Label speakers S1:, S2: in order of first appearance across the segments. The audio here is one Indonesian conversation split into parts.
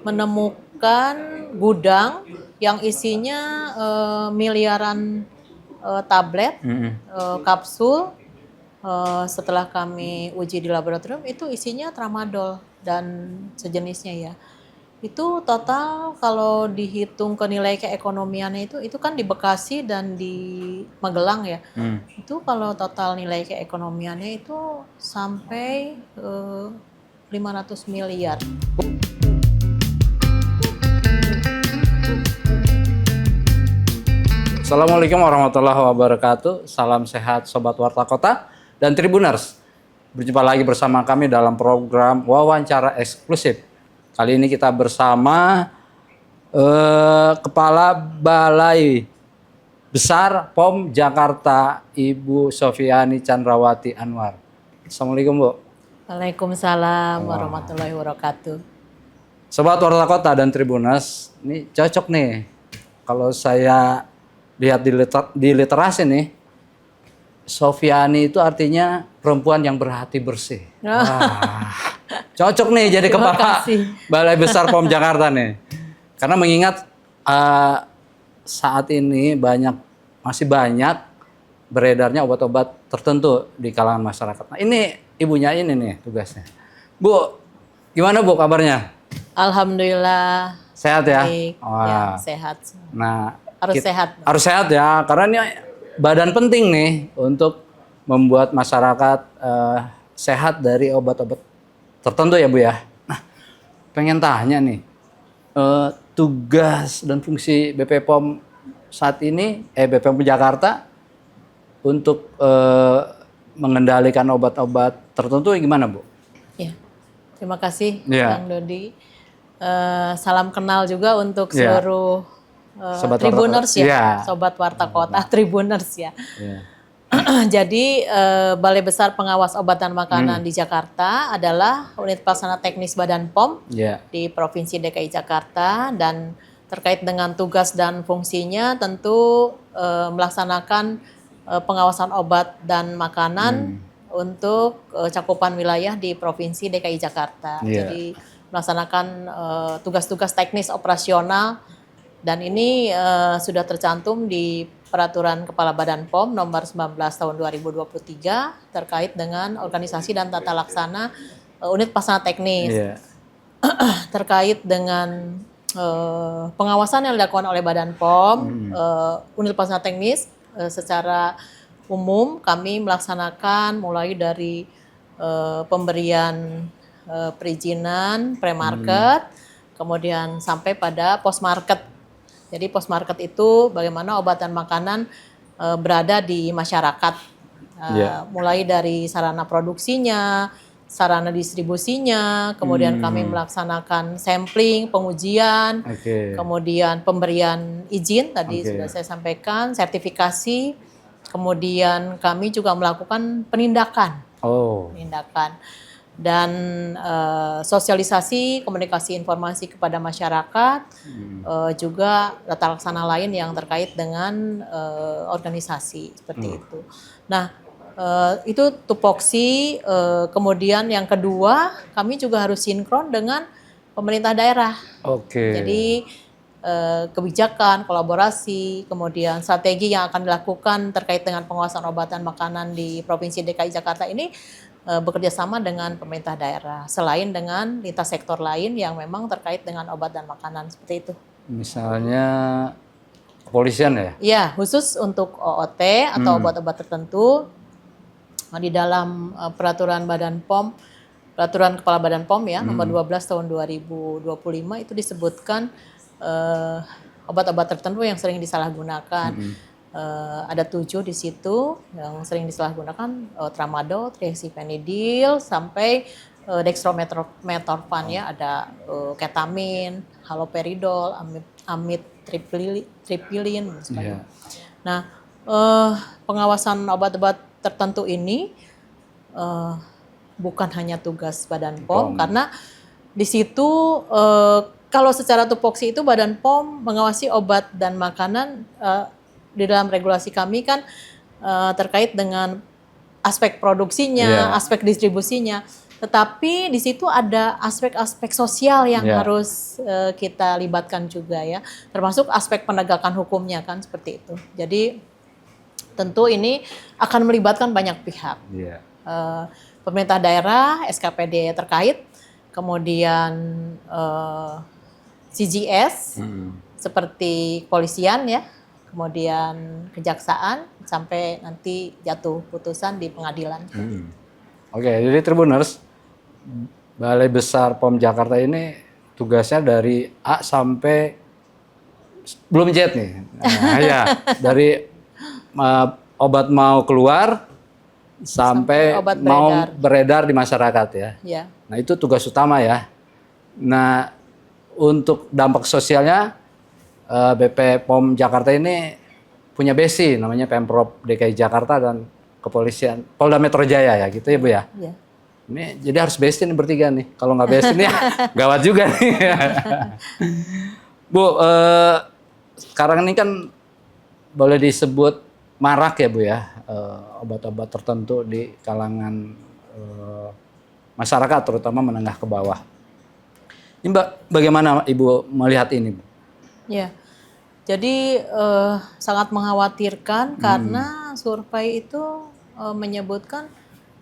S1: menemukan gudang yang isinya miliaran tablet, kapsul. Setelah kami uji di laboratorium itu isinya tramadol dan sejenisnya ya. Itu total kalau dihitung ke nilai keekonomiannya itu kan di Bekasi dan di Magelang ya. Itu kalau total nilai keekonomiannya itu sampai 500 miliar.
S2: Assalamualaikum warahmatullahi wabarakatuh. Salam sehat Sobat Warta Kota dan Tribuners. Berjumpa lagi bersama kami dalam program wawancara eksklusif. Kali ini kita bersama Kepala Balai Besar POM Jakarta, Ibu Sofiani Chandrawati Anwar. Assalamualaikum, Bu.
S1: Waalaikumsalam warahmatullahi wabarakatuh.
S2: Sobat Warta Kota dan Tribuners, ini cocok nih. Kalau saya lihat di literasi nih, Sofiani itu artinya perempuan yang berhati bersih. Wah, cocok nih jadi Kepala Balai Besar POM Jakarta nih. Karena mengingat saat ini masih banyak beredarnya obat-obat tertentu di kalangan masyarakat. Nah, ini ibunya ini nih tugasnya. Bu, gimana Bu kabarnya?
S1: Alhamdulillah.
S2: Sehat ya?
S1: Baik.
S2: Wah.
S1: Ya, sehat.
S2: Nah,
S1: Sehat.
S2: Harus sehat ya, karena ini badan penting nih untuk membuat masyarakat sehat dari obat-obat tertentu ya Bu ya. Nah, pengen tanya nih, tugas dan fungsi BP POM saat ini, BP POM Jakarta untuk mengendalikan obat-obat tertentu gimana Bu?
S1: Ya, terima kasih
S2: Ya.
S1: Bang Dodi. Salam kenal juga untuk seluruh
S2: Sobat
S1: Tribuners
S2: Warta,
S1: ya, Sobat Warta Kota, Tribuners ya.
S2: Ya.
S1: Jadi Balai Besar Pengawas Obat dan Makanan di Jakarta adalah unit pelaksana teknis Badan POM di Provinsi DKI Jakarta, dan terkait dengan tugas dan fungsinya tentu melaksanakan pengawasan obat dan makanan untuk cakupan wilayah di Provinsi DKI Jakarta. Jadi melaksanakan tugas-tugas teknis operasional. Dan ini sudah tercantum di Peraturan Kepala Badan POM nomor 19 tahun 2023 terkait dengan organisasi dan tata laksana unit pelaksana teknis. Terkait dengan pengawasan yang dilakukan oleh Badan POM, unit pelaksana teknis secara umum kami melaksanakan mulai dari pemberian perizinan pre-market, kemudian sampai pada post-market. Jadi post-market itu bagaimana obat dan makanan berada di masyarakat, mulai dari sarana produksinya, sarana distribusinya, kemudian kami melaksanakan sampling, pengujian, kemudian pemberian izin, tadi sudah saya sampaikan, sertifikasi, kemudian kami juga melakukan penindakan. Dan sosialisasi, komunikasi informasi kepada masyarakat, juga tata laksana lain yang terkait dengan organisasi seperti itu. Nah, itu tupoksi. Kemudian yang kedua, kami juga harus sinkron dengan pemerintah daerah. Jadi kebijakan, kolaborasi, kemudian strategi yang akan dilakukan terkait dengan pengawasan obat dan makanan di Provinsi DKI Jakarta ini bekerja sama dengan pemerintah daerah, selain dengan lintas sektor lain yang memang terkait dengan obat dan makanan seperti itu.
S2: Misalnya kepolisian ya?
S1: Ya, khusus untuk OOT atau obat-obat tertentu di dalam peraturan Badan POM, peraturan Kepala Badan POM ya nomor 12 tahun 2025 itu disebutkan obat-obat tertentu yang sering disalahgunakan. Ada 7 di situ yang sering disalahgunakan, tramadol, triacylphenidil, sampai dextrometorphan ya, ada ketamin, haloperidol, amitriptyline dan sebagainya. Nah, pengawasan obat-obat tertentu ini bukan hanya tugas Badan POM, karena di situ kalau secara tupoksi itu Badan POM mengawasi obat dan makanan. Di dalam regulasi kami kan terkait dengan aspek produksinya, aspek distribusinya. Tetapi di situ ada aspek-aspek sosial yang harus kita libatkan juga ya, termasuk aspek penegakan hukumnya kan seperti itu. Jadi tentu ini akan melibatkan banyak pihak, pemerintah daerah, SKPD terkait, kemudian CGS seperti kepolisian ya, kemudian kejaksaan sampai nanti jatuh putusan di pengadilan.
S2: Oke, jadi Tribuners, Balai Besar POM Jakarta ini tugasnya dari A sampai belum Z nih. Nah, ya, dari obat mau keluar sampai
S1: obat
S2: mau beredar di masyarakat ya. Nah, itu tugas utama ya. Nah, untuk dampak sosialnya BP POM Jakarta ini punya BESI namanya Pemprov DKI Jakarta dan Kepolisian Polda Metro Jaya ya gitu ya Bu ya. Ini jadi harus BESI nih bertiga nih. Kalau nggak BESI nih gawat juga nih. Bu, sekarang ini kan boleh disebut marak ya Bu ya, obat-obat tertentu di kalangan masyarakat terutama menengah ke bawah. Ini bagaimana Ibu melihat ini Bu?
S1: Ya, jadi sangat mengkhawatirkan karena survei itu menyebutkan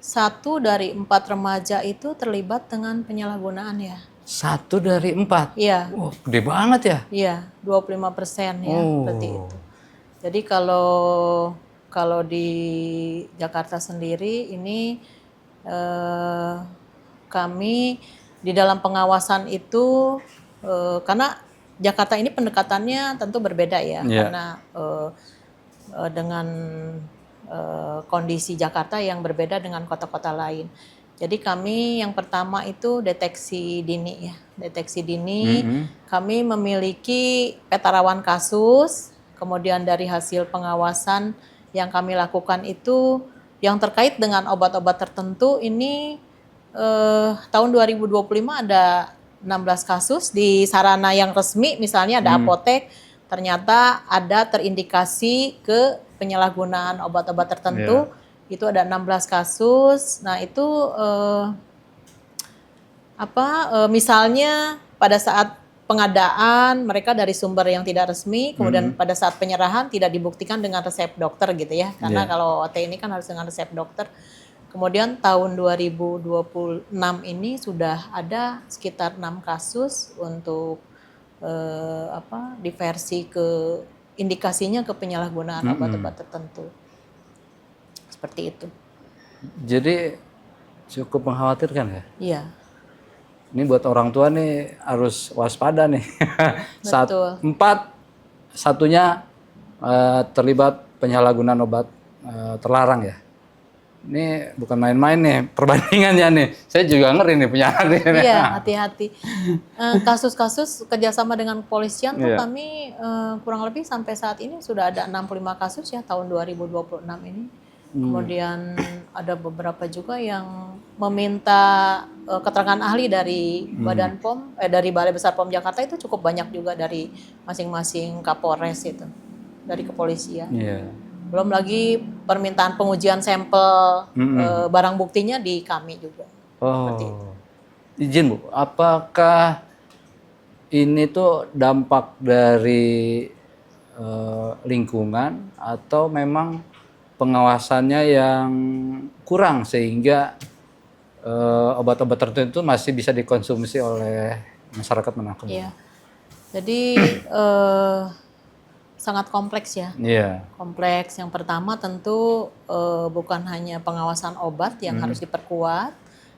S1: 1 dari 4 remaja itu terlibat dengan penyalahgunaan ya.
S2: 1 dari 4?
S1: Iya.
S2: Oh, gede banget ya?
S1: Iya, 25% ya, berarti itu. Jadi kalau di Jakarta sendiri ini kami di dalam pengawasan itu karena Jakarta ini pendekatannya tentu berbeda ya, karena dengan kondisi Jakarta yang berbeda dengan kota-kota lain. Jadi kami yang pertama itu deteksi dini ya. Deteksi dini, kami memiliki peta rawan kasus, kemudian dari hasil pengawasan yang kami lakukan itu yang terkait dengan obat-obat tertentu ini tahun 2025 ada 16 kasus di sarana yang resmi, misalnya ada apotek, ternyata ada terindikasi ke penyalahgunaan obat-obat tertentu, itu ada 16 kasus. Nah itu misalnya pada saat pengadaan mereka dari sumber yang tidak resmi, kemudian pada saat penyerahan tidak dibuktikan dengan resep dokter gitu ya, karena kalau OT ini kan harus dengan resep dokter. Kemudian tahun 2026 ini sudah ada sekitar 6 kasus untuk diversi ke indikasinya ke penyalahgunaan obat-obat tertentu. Seperti itu.
S2: Jadi cukup mengkhawatirkan ya?
S1: Iya.
S2: Ini buat orang tua nih harus waspada nih.
S1: Betul.
S2: 4, satunya terlibat penyalahgunaan obat terlarang ya. Ini bukan main-main nih perbandingannya nih. Saya juga ngeri nih punya anak nih.
S1: Iya, hati-hati. Kasus-kasus kerjasama dengan kepolisian tuh kami kurang lebih sampai saat ini sudah ada 65 kasus ya tahun 2026 ini. Kemudian ada beberapa juga yang meminta keterangan ahli dari Badan POM, dari Balai Besar POM Jakarta itu cukup banyak juga dari masing-masing Kapolres itu, dari kepolisian. Belum lagi permintaan pengujian sampel barang buktinya di kami juga.
S2: Izin Bu, apakah ini tuh dampak dari lingkungan atau memang pengawasannya yang kurang sehingga obat-obat tertentu masih bisa dikonsumsi oleh masyarakat menengah ke bawah?
S1: Iya. Jadi sangat kompleks ya. Kompleks. Yang pertama tentu bukan hanya pengawasan obat yang harus diperkuat,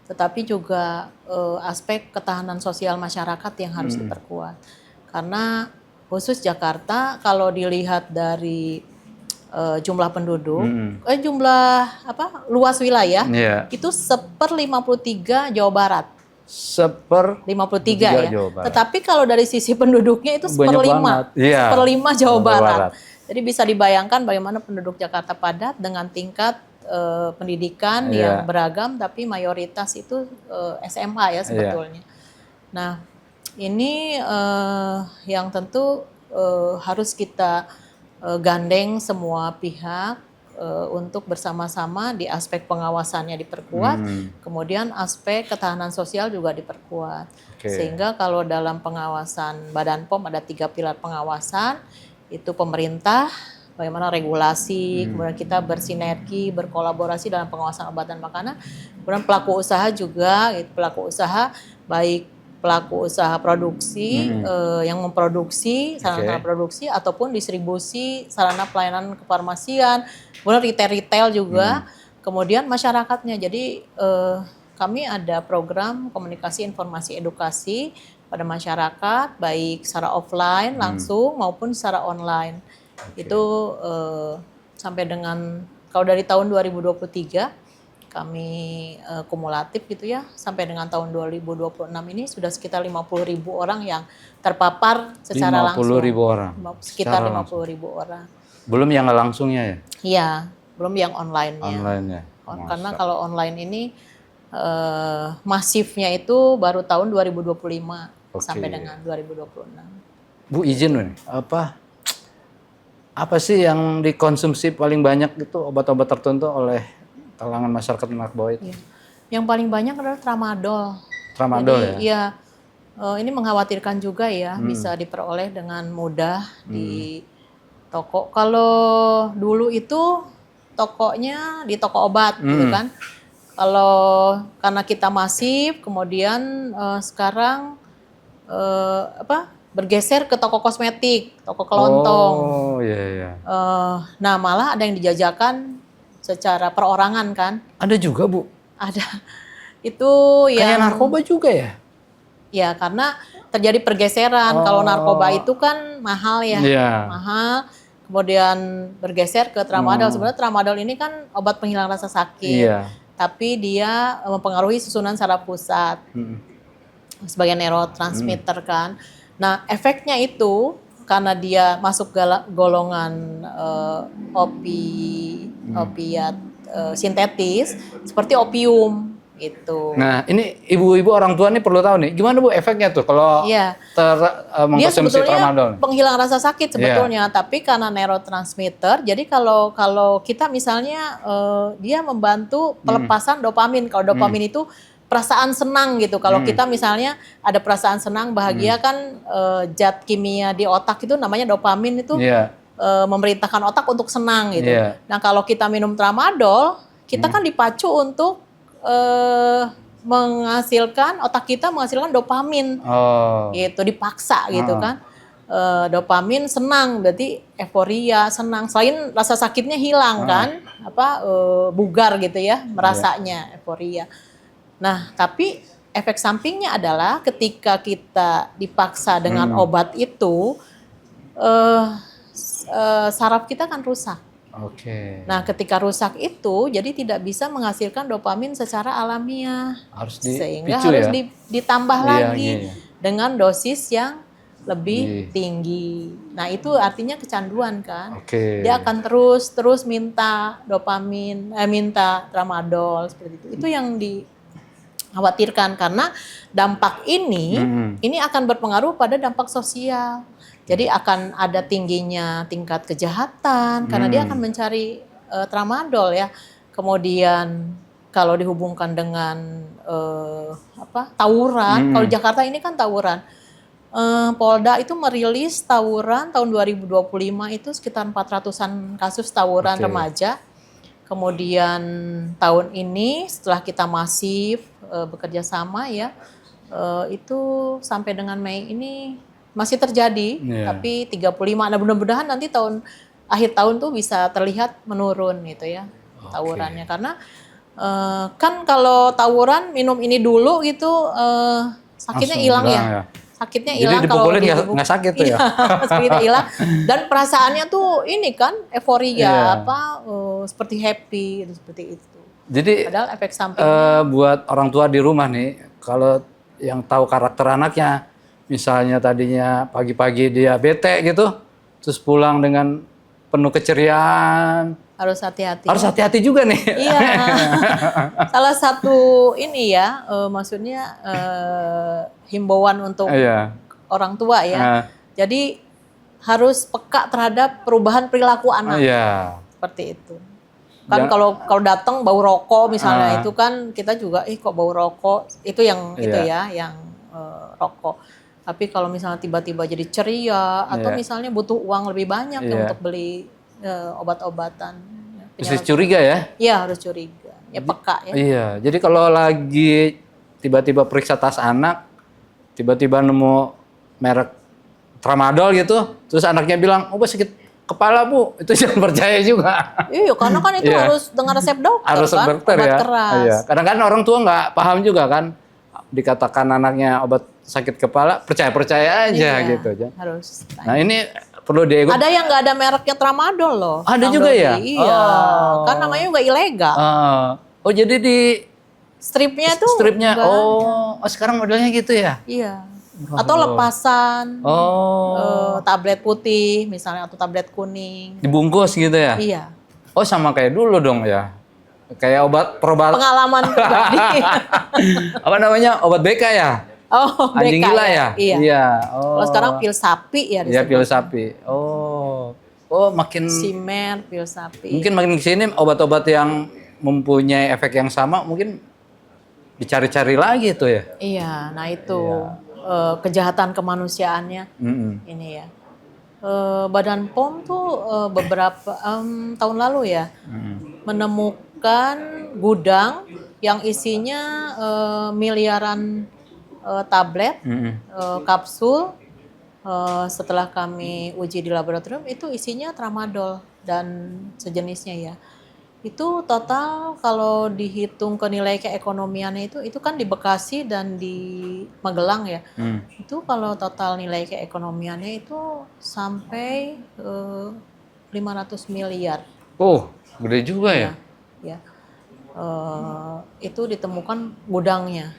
S1: tetapi juga aspek ketahanan sosial masyarakat yang harus diperkuat. Karena khusus Jakarta kalau dilihat dari jumlah penduduk, luas wilayah itu 1/53 Jawa Barat. 1/53 ya. Tetapi kalau dari sisi penduduknya itu 1/5 Jawa Barat. Jadi bisa dibayangkan bagaimana penduduk Jakarta padat dengan tingkat pendidikan yang beragam, tapi mayoritas itu SMA ya sebetulnya. Nah ini yang tentu harus kita gandeng semua pihak, untuk bersama-sama di aspek pengawasannya diperkuat, kemudian aspek ketahanan sosial juga diperkuat. Sehingga kalau dalam pengawasan Badan POM ada 3 pilar pengawasan, itu pemerintah, bagaimana regulasi, kemudian kita bersinergi, berkolaborasi dalam pengawasan obat dan makanan, kemudian pelaku usaha juga, pelaku usaha baik pelaku usaha produksi yang memproduksi sarana produksi ataupun distribusi sarana pelayanan kefarmasian, kemudian retail juga, kemudian masyarakatnya. Jadi kami ada program komunikasi informasi edukasi pada masyarakat baik secara offline langsung maupun secara online. Itu sampai dengan kalau dari tahun 2023 kami kumulatif gitu ya, sampai dengan tahun 2026 ini sudah sekitar 50.000 orang yang terpapar secara langsung.
S2: 50.000 orang?
S1: Sekitar 50.000 orang.
S2: Belum yang langsungnya ya?
S1: Iya, belum yang online-nya.
S2: Online-nya.
S1: Karena kalau online ini masifnya itu baru tahun 2025 sampai dengan 2026.
S2: Bu izin nih, apa sih yang dikonsumsi paling banyak itu obat-obat tertentu oleh kalangan masyarakat Minangkabau itu?
S1: Yang paling banyak adalah tramadol.
S2: Tramadol.
S1: Jadi, ya. Ini mengkhawatirkan juga ya, bisa diperoleh dengan mudah di toko. Kalau dulu itu tokonya di toko obat, gitu kan. Kalau karena kita masif, kemudian sekarang bergeser ke toko kosmetik, toko kelontong.
S2: Oh iya iya.
S1: Nah malah ada yang dijajakan secara perorangan kan?
S2: Ada juga Bu?
S1: Ada. Itu
S2: kayak
S1: yang
S2: narkoba juga ya?
S1: Ya karena terjadi pergeseran. Kalau narkoba itu kan mahal ya, mahal. Kemudian bergeser ke tramadol. Sebenarnya tramadol ini kan obat penghilang rasa sakit, tapi dia mempengaruhi susunan saraf pusat sebagai neurotransmitter kan. Nah efeknya itu karena dia masuk golongan opiat sintetis seperti opium gitu.
S2: Nah ini ibu-ibu orang tua nih perlu tahu nih gimana Bu efeknya tuh kalau mengkonsumsi tramadol.
S1: Penghilang rasa sakit sebetulnya, tapi karena neurotransmitter. Jadi kalau kita misalnya dia membantu pelepasan dopamin. Kalau dopamin itu perasaan senang gitu. Kalau kita misalnya ada perasaan senang, bahagia kan zat kimia di otak itu namanya dopamin itu memerintahkan otak untuk senang gitu. Nah kalau kita minum tramadol, kita kan dipacu untuk otak kita menghasilkan dopamin, gitu, dipaksa gitu kan. Dopamin senang, berarti euforia, senang. Selain rasa sakitnya hilang kan, bugar gitu ya, merasanya euforia. Nah, tapi efek sampingnya adalah ketika kita dipaksa dengan obat itu, saraf kita kan rusak. Nah, ketika rusak itu, jadi tidak bisa menghasilkan dopamin secara alamiah. Sehingga harus ditambah lagi dengan dosis yang lebih tinggi. Nah, itu artinya kecanduan kan. Dia akan terus minta dopamin, minta tramadol seperti itu. Itu yang dikhawatirkan karena dampak ini akan berpengaruh pada dampak sosial. Jadi akan ada tingginya tingkat kejahatan karena dia akan mencari tramadol ya. Kemudian kalau dihubungkan dengan tawuran, kalau Jakarta ini kan tawuran. Polda itu merilis tawuran tahun 2025 itu sekitar 400-an kasus tawuran remaja. Kemudian tahun ini setelah kita masif bekerja sama ya, itu sampai dengan Mei ini masih terjadi, tapi 35. Nah mudah-mudahan nanti akhir tahun tuh bisa terlihat menurun gitu ya tawurannya. Karena kan kalau tawuran minum ini dulu gitu sakitnya hilang ya. Sakitnya hilang kalau
S2: nggak sakit tuh ya.
S1: Sakitnya hilang dan perasaannya tuh ini kan euforia seperti happy gitu, seperti itu.
S2: Jadi
S1: padahal efek sampingnya
S2: buat orang tua di rumah nih kalau yang tahu karakter anaknya, misalnya tadinya pagi-pagi dia bete gitu, terus pulang dengan penuh keceriaan.
S1: Harus hati-hati.
S2: Harus hati-hati juga nih.
S1: Iya. Salah satu ini ya, maksudnya himbauan untuk orang tua ya. Jadi harus peka terhadap perubahan perilaku anak. Seperti itu. Kan kalau datang bau rokok misalnya itu kan kita juga kok bau rokok. Itu yang itu ya, yang rokok. Tapi kalau misalnya tiba-tiba jadi ceria atau misalnya butuh uang lebih banyak untuk beli obat-obatan.
S2: Harus curiga ya?
S1: Iya, harus curiga. Ya peka ya.
S2: Iya, jadi kalau lagi tiba-tiba periksa tas anak, tiba-tiba nemu merek tramadol gitu, terus anaknya bilang, "Oh, sakit kepala, Bu." Itu jangan percaya juga.
S1: Iya, karena kan itu harus dengan resep dokter
S2: harus
S1: kan,
S2: dokter
S1: obat
S2: ya.
S1: keras.
S2: Iya. Kadang-kadang orang tua nggak paham juga kan. Dikatakan anaknya obat sakit kepala, percaya-percaya aja gitu aja.
S1: Harus.
S2: Nah, ini perlu diego.
S1: Ada yang nggak ada mereknya tramadol loh.
S2: Ada juga ya?
S1: Iya, kan namanya juga ilegal.
S2: Oh, jadi di
S1: Stripnya tuh
S2: stripnya. Oh, sekarang modelnya gitu ya?
S1: Iya. Atau lepasan. Tablet putih misalnya atau tablet kuning.
S2: Dibungkus gitu ya?
S1: Iya.
S2: Oh, sama kayak dulu dong ya. Kayak obat
S1: Pengalaman pribadi.
S2: Apa namanya? Obat BK ya?
S1: Oh,
S2: anjing
S1: BK
S2: gila ya?
S1: Iya.
S2: Oh.
S1: Kalau sekarang pil sapi ya.
S2: Iya, pil sapi. Oh, makin
S1: Simer, pil sapi.
S2: mungkin makin kesini obat-obat yang mempunyai efek yang sama mungkin dicari-cari lagi tuh ya.
S1: Iya, nah itu kejahatan kemanusiaannya ini ya. Badan POM tuh beberapa tahun lalu ya menemukan gudang yang isinya miliaran tablet, kapsul. Setelah kami uji di laboratorium itu isinya tramadol dan sejenisnya ya. Itu total kalau dihitung ke nilai keekonomiannya itu kan di Bekasi dan di Magelang ya. Itu kalau total nilai keekonomiannya itu sampai 500 miliar.
S2: Oh, gede juga ya?
S1: Ya. Itu ditemukan gudangnya.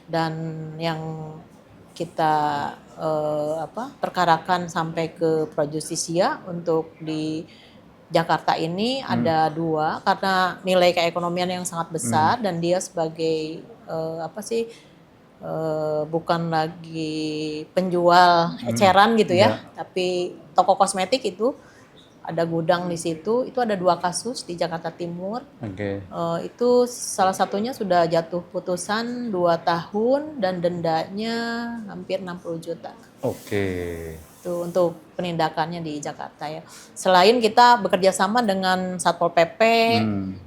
S1: Dan yang kita perkarakan sampai ke Pro Justisia untuk di Jakarta ini ada 2 karena nilai keekonomian yang sangat besar dan dia sebagai bukan lagi penjual eceran gitu ya, tapi toko kosmetik itu ada gudang di situ. Itu ada 2 kasus di Jakarta Timur. Itu salah satunya sudah jatuh putusan 2 tahun dan dendanya hampir 60 juta. Itu untuk penindakannya di Jakarta ya. Selain kita bekerja sama dengan Satpol PP,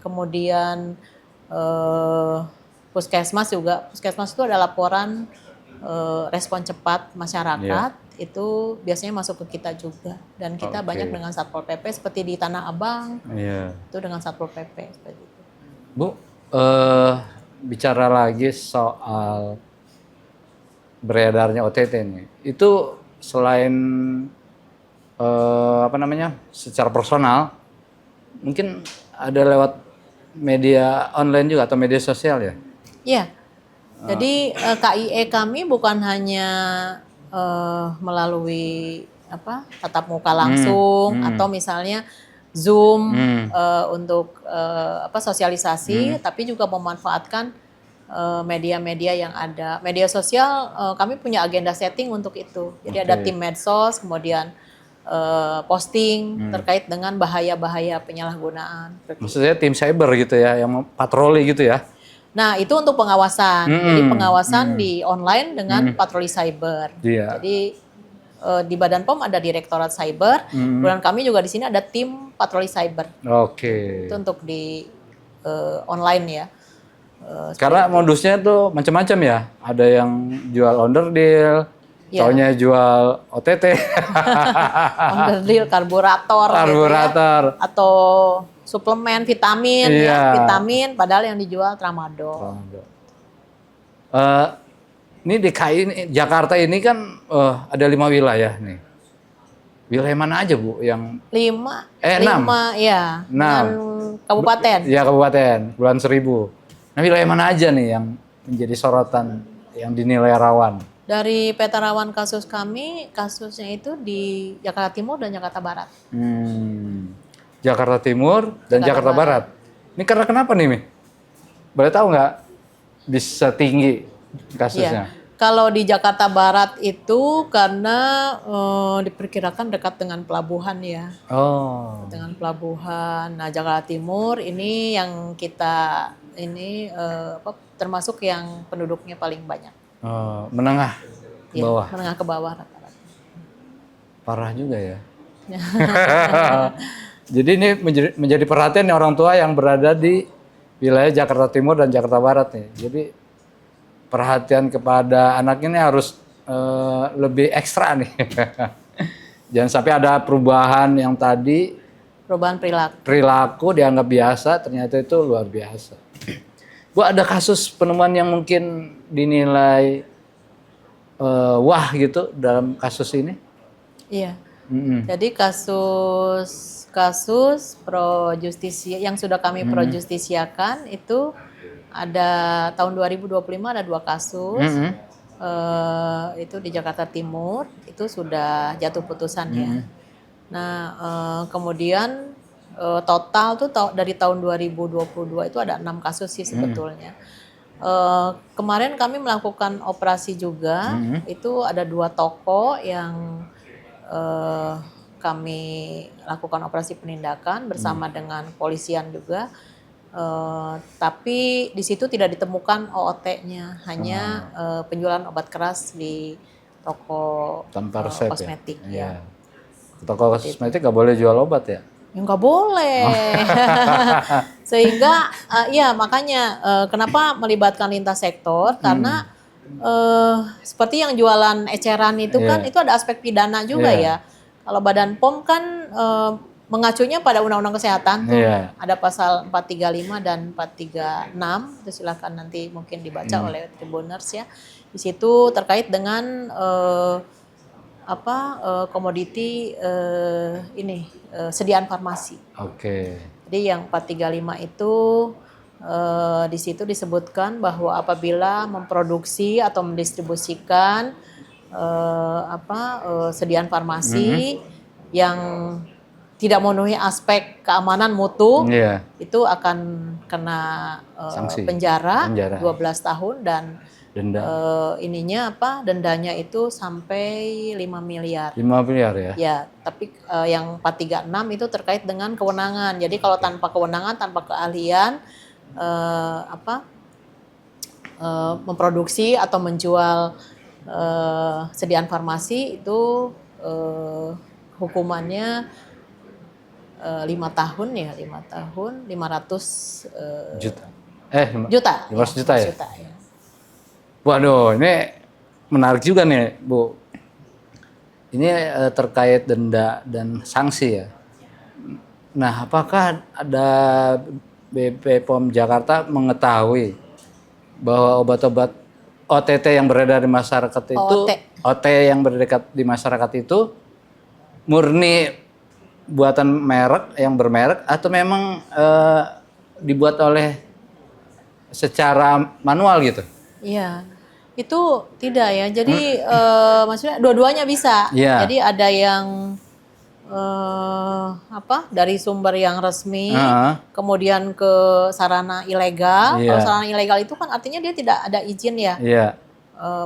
S1: kemudian Puskesmas juga. Puskesmas itu ada laporan respon cepat masyarakat, itu biasanya masuk ke kita juga. Dan kita banyak dengan Satpol PP seperti di Tanah Abang, itu dengan Satpol PP seperti itu.
S2: Bu, bicara lagi soal beredarnya OTT nih, itu selain secara personal, mungkin ada lewat media online juga atau media sosial ya?
S1: Iya. Jadi KIE kami bukan hanya melalui tatap muka langsung atau misalnya Zoom untuk sosialisasi, tapi juga memanfaatkan media-media yang ada. Media sosial kami punya agenda setting untuk itu. Jadi ada tim medsos, kemudian posting terkait dengan bahaya-bahaya penyalahgunaan.
S2: Maksudnya tim cyber gitu ya, yang patroli gitu ya?
S1: Nah, itu untuk pengawasan. Jadi pengawasan di online dengan patroli cyber. Jadi di Badan POM ada Direktorat Cyber. Kemudian kami juga di sini ada tim patroli cyber. Itu untuk di online ya.
S2: Karena modusnya tuh macam-macam ya. Ada yang jual onderdil, taunya jual OTT.
S1: Onderdil, karburator. Gitu ya. Atau suplemen, vitamin, vitamin, padahal yang dijual tramadol.
S2: Ini DKI Jakarta ini kan ada 5 wilayah nih. Wilayah mana aja Bu yang
S1: 5 ya.
S2: 6
S1: kabupaten.
S2: Iya, kabupaten, Kepulauan Seribu. Nah, wilayah mana aja nih yang menjadi sorotan yang dinilai rawan?
S1: Dari peta rawan kasus kami, kasusnya itu di Jakarta Timur dan Jakarta Barat.
S2: Jakarta Timur dan Jakarta Barat. Ini karena kenapa nih, Mi? Boleh tahu nggak bisa tinggi kasusnya?
S1: Kalau di Jakarta Barat itu karena diperkirakan dekat dengan pelabuhan ya.
S2: Oh.
S1: Dengan pelabuhan. Nah, Jakarta Timur ini yang kita ini termasuk yang penduduknya paling banyak.
S2: Oh, menengah ke bawah.
S1: Ya, menengah ke bawah rata-rata.
S2: Parah juga ya. Jadi ini menjadi perhatian orang tua yang berada di wilayah Jakarta Timur dan Jakarta Barat nih. Jadi perhatian kepada anak ini harus lebih ekstra nih. Jangan sampai ada perubahan yang tadi.
S1: Perubahan perilaku.
S2: Perilaku dianggap biasa, ternyata itu luar biasa. Bu, ada kasus penemuan yang mungkin dinilai wah gitu dalam kasus ini?
S1: Iya. Jadi kasus pro justisia yang sudah kami pro justisiakan itu ada tahun 2025 ada 2 kasus. Itu di Jakarta Timur itu sudah jatuh putusannya. Nah, kemudian total tuh dari tahun 2022 itu ada 6 kasus sih sebetulnya. Kemarin kami melakukan operasi juga, itu ada 2 toko yang kami lakukan operasi penindakan bersama dengan polisian juga. Tapi di situ tidak ditemukan OOT-nya, hanya penjualan obat keras di toko
S2: tanpa resep
S1: kosmetik.
S2: Ya. Toko kosmetik nggak boleh jual obat ya?
S1: Ya nggak boleh. Sehingga ya makanya kenapa melibatkan lintas sektor karena seperti yang jualan eceran itu kan itu ada aspek pidana juga ya. Kalau Badan POM kan mengacunya pada Undang-Undang Kesehatan tuh ada pasal 435 dan 436 itu silakan nanti mungkin dibaca oleh Tribuners ya. Di situ terkait dengan komoditi sediaan farmasi.
S2: Oke.
S1: Jadi yang 435 itu di situ disebutkan bahwa apabila memproduksi atau mendistribusikan sediaan farmasi yang tidak memenuhi aspek keamanan mutu, itu akan kena penjara 12 tahun dan denda. Dendanya itu sampai 5 miliar.
S2: 5 miliar ya?
S1: Ya, tapi yang 436 itu terkait dengan kewenangan. Jadi kalau tanpa kewenangan, tanpa keahlian memproduksi atau menjual sediaan farmasi itu hukumannya 5 tahun ya, 5 tahun 500
S2: juta. 500 juta ya? Waduh, ini menarik juga nih, Bu. Ini terkait denda dan sanksi ya. Nah, apakah ada BP POM Jakarta mengetahui bahwa obat-obat OTT yang beredar di masyarakat itu, OT yang beredar di masyarakat itu murni buatan merek yang bermerek atau memang dibuat oleh secara manual gitu?
S1: Iya, itu tidak ya. Jadi maksudnya dua-duanya bisa. Jadi ada yang dari sumber yang resmi, kemudian ke sarana ilegal. Kalau sarana ilegal itu kan artinya dia tidak ada izin ya.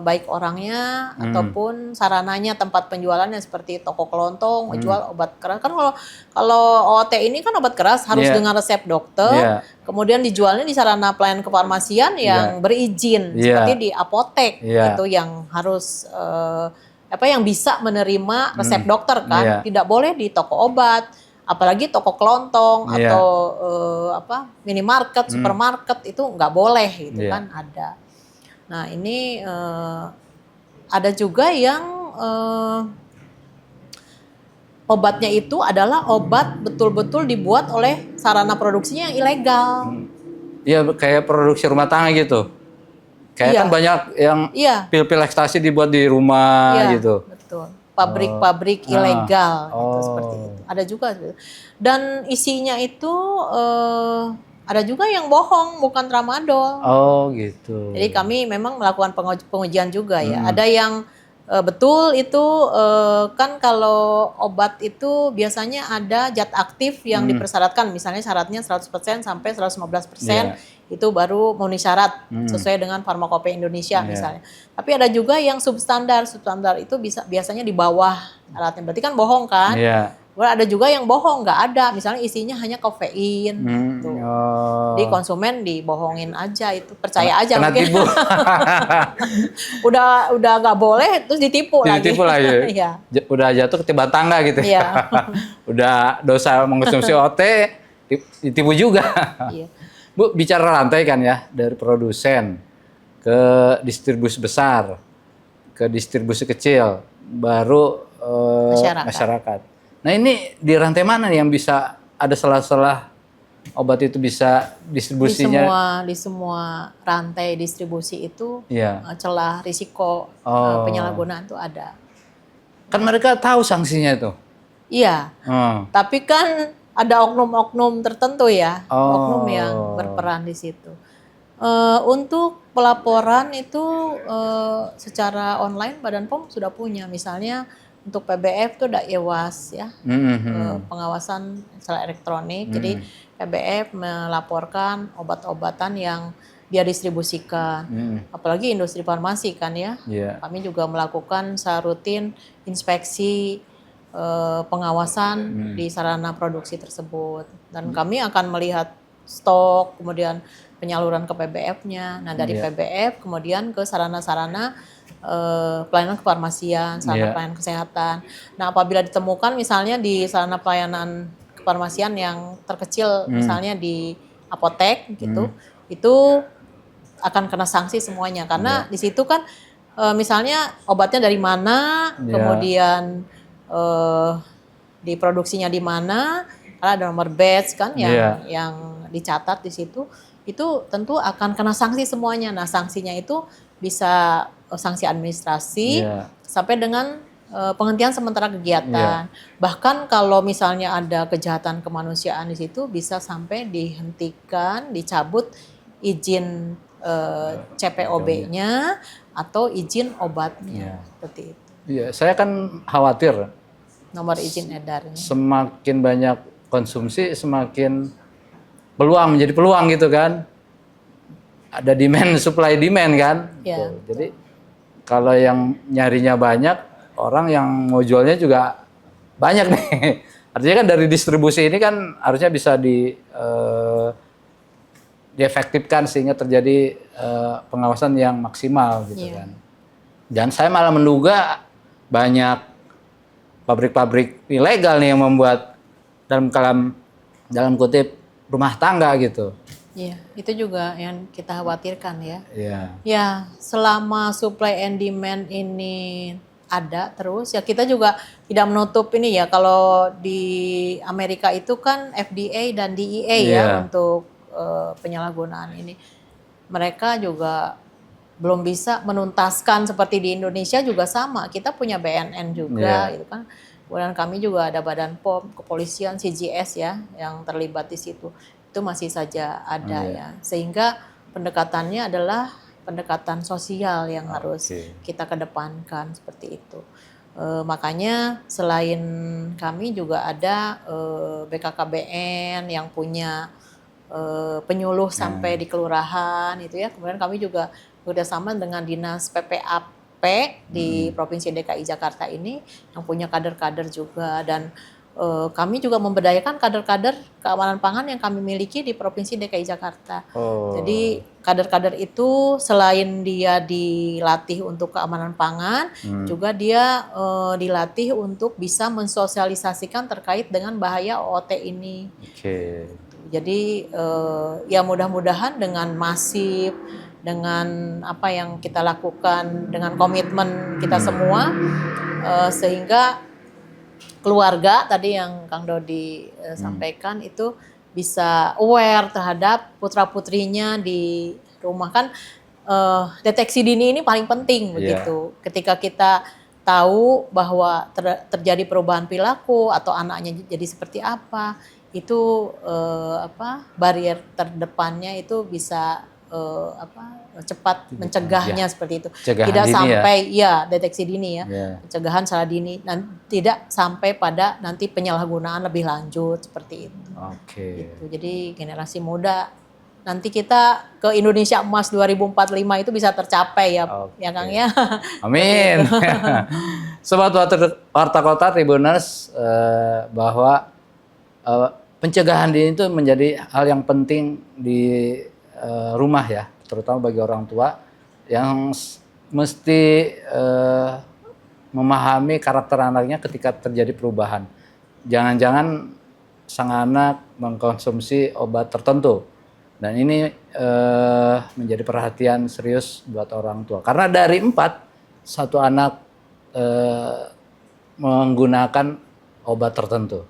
S1: Baik orangnya ataupun sarananya, tempat penjualannya seperti toko kelontong menjual obat keras. Kan kalau OOT ini kan obat keras harus dengan resep dokter, kemudian dijualnya di sarana pelayanan kefarmasian yang berizin seperti di apotek itu yang harus yang bisa menerima resep dokter kan, tidak boleh di toko obat, apalagi toko kelontong atau minimarket, supermarket itu nggak boleh gitu kan ada. Nah ini ada juga yang obatnya itu adalah obat betul-betul dibuat oleh sarana produksinya yang ilegal.
S2: Iya, kayak produksi rumah tangga gitu. Kayak kan banyak yang pil-pil ekstasi dibuat di rumah gitu.
S1: Betul. Pabrik-pabrik ilegal gitu, seperti itu. Ada juga. Dan isinya itu ada juga yang bohong, bukan tramadol.
S2: Oh gitu.
S1: Jadi kami memang melakukan pengujian juga ya. Ada yang betul itu kan kalau obat itu biasanya ada zat aktif yang dipersyaratkan. Misalnya syaratnya 100% sampai 115%. itu baru memenuhi syarat sesuai dengan Farmakopeia Indonesia misalnya. Tapi ada juga yang substandar itu biasanya di bawah alatnya. Berarti kan bohong kan? Ada juga yang bohong, nggak ada, misalnya isinya hanya kafein. Tuh. Jadi konsumen dibohongin aja itu, percaya aja
S2: kena
S1: mungkin.
S2: Tipu.
S1: udah nggak boleh, terus ditipu lagi.
S2: Ditipu lagi.
S1: Ya.
S2: Udah jatuh ketiban tangga gitu.
S1: Ya.
S2: Udah dosa mengkonsumsi OT, ditipu juga.
S1: Iya.
S2: Bu, bicara rantai kan ya, dari produsen ke distribusi besar, ke distribusi kecil, baru masyarakat. Nah ini di rantai mana nih yang bisa ada celah-celah obat itu bisa distribusinya?
S1: Di semua rantai distribusi itu celah risiko penyalahgunaan itu ada.
S2: Kan mereka tahu sanksinya itu.
S1: Iya, tapi kan ada oknum-oknum tertentu ya, oknum yang berperan di situ. Untuk pelaporan itu secara online Badan POM sudah punya, misalnya untuk PBF itu ada EWAS ya, pengawasan secara elektronik. Jadi PBF melaporkan obat-obatan yang dia distribusikan, apalagi industri farmasi kan ya. Kami juga melakukan secara rutin inspeksi pengawasan di sarana produksi tersebut, dan kami akan melihat stok, kemudian penyaluran ke PBF-nya. Nah dari PBF kemudian ke sarana-sarana pelayanan kefarmasian, sarana pelayanan kesehatan. Nah apabila ditemukan misalnya di sarana pelayanan kefarmasian yang terkecil, misalnya di apotek gitu, itu akan kena sanksi semuanya, karena di situ kan misalnya obatnya dari mana, kemudian diproduksinya di mana, karena ada nomor batch kan yang dicatat di situ, itu tentu akan kena sanksi semuanya. Nah sanksinya itu bisa sanksi administrasi sampai dengan penghentian sementara kegiatan. Bahkan kalau misalnya ada kejahatan kemanusiaan di situ, bisa sampai dihentikan, dicabut izin CPOB-nya atau izin obatnya, seperti itu.
S2: Iya, saya kan khawatir
S1: nomor izin edarnya.
S2: Semakin banyak konsumsi, semakin menjadi peluang gitu kan. Ada demand, supply demand kan. Jadi kalau yang nyarinya banyak, orang yang mau jualnya juga banyak nih. Artinya kan dari distribusi ini kan harusnya bisa diefektifkan sehingga terjadi pengawasan yang maksimal gitu kan. Dan saya malah menduga banyak pabrik-pabrik ilegal nih yang membuat dalam kutip rumah tangga gitu.
S1: Iya, itu juga yang kita khawatirkan ya. Ya, selama supply and demand ini ada terus, ya kita juga tidak menutup ini ya. Kalau di Amerika itu kan FDA dan DEA ya untuk penyalahgunaan ini. Mereka juga belum bisa menuntaskan, seperti di Indonesia juga sama. Kita punya BNN juga gitu kan. Kemudian kami juga ada Badan POM, kepolisian, CGS ya yang terlibat di situ. Itu masih saja ada ya. Sehingga pendekatannya adalah pendekatan sosial yang harus kita kedepankan seperti itu. Makanya selain kami juga ada BKKBN yang punya penyuluh sampai di kelurahan itu ya. Kemudian kami juga bekerjasama dengan Dinas PPAP di Provinsi DKI Jakarta ini yang punya kader-kader juga, dan kami juga memberdayakan kader-kader keamanan pangan yang kami miliki di Provinsi DKI Jakarta. Jadi kader-kader itu selain dia dilatih untuk keamanan pangan, juga dia dilatih untuk bisa mensosialisasikan terkait dengan bahaya OOT ini. Jadi ya mudah-mudahan dengan masif, dengan apa yang kita lakukan, dengan komitmen kita semua, sehingga keluarga tadi yang Kang Dodi sampaikan itu bisa aware terhadap putra-putrinya di rumah kan. Deteksi dini ini paling penting begitu. Ketika kita tahu bahwa terjadi perubahan perilaku atau anaknya jadi seperti apa, itu barier terdepannya itu bisa cepat mencegahnya seperti itu. Tidak sampai deteksi dini ya. Pencegahan secara dini, dan tidak sampai pada nanti penyalahgunaan lebih lanjut seperti itu. Gitu. Jadi generasi muda nanti kita ke Indonesia Emas 2045 itu bisa tercapai ya, ya Kang ya.
S2: Amin. Sobat Warta Kota Tribuners, bahwa pencegahan dini itu menjadi hal yang penting di rumah ya, terutama bagi orang tua yang mesti memahami karakter anaknya ketika terjadi perubahan. Jangan-jangan sang anak mengkonsumsi obat tertentu. Dan ini menjadi perhatian serius buat orang tua. Karena dari 4, 1 anak menggunakan obat tertentu.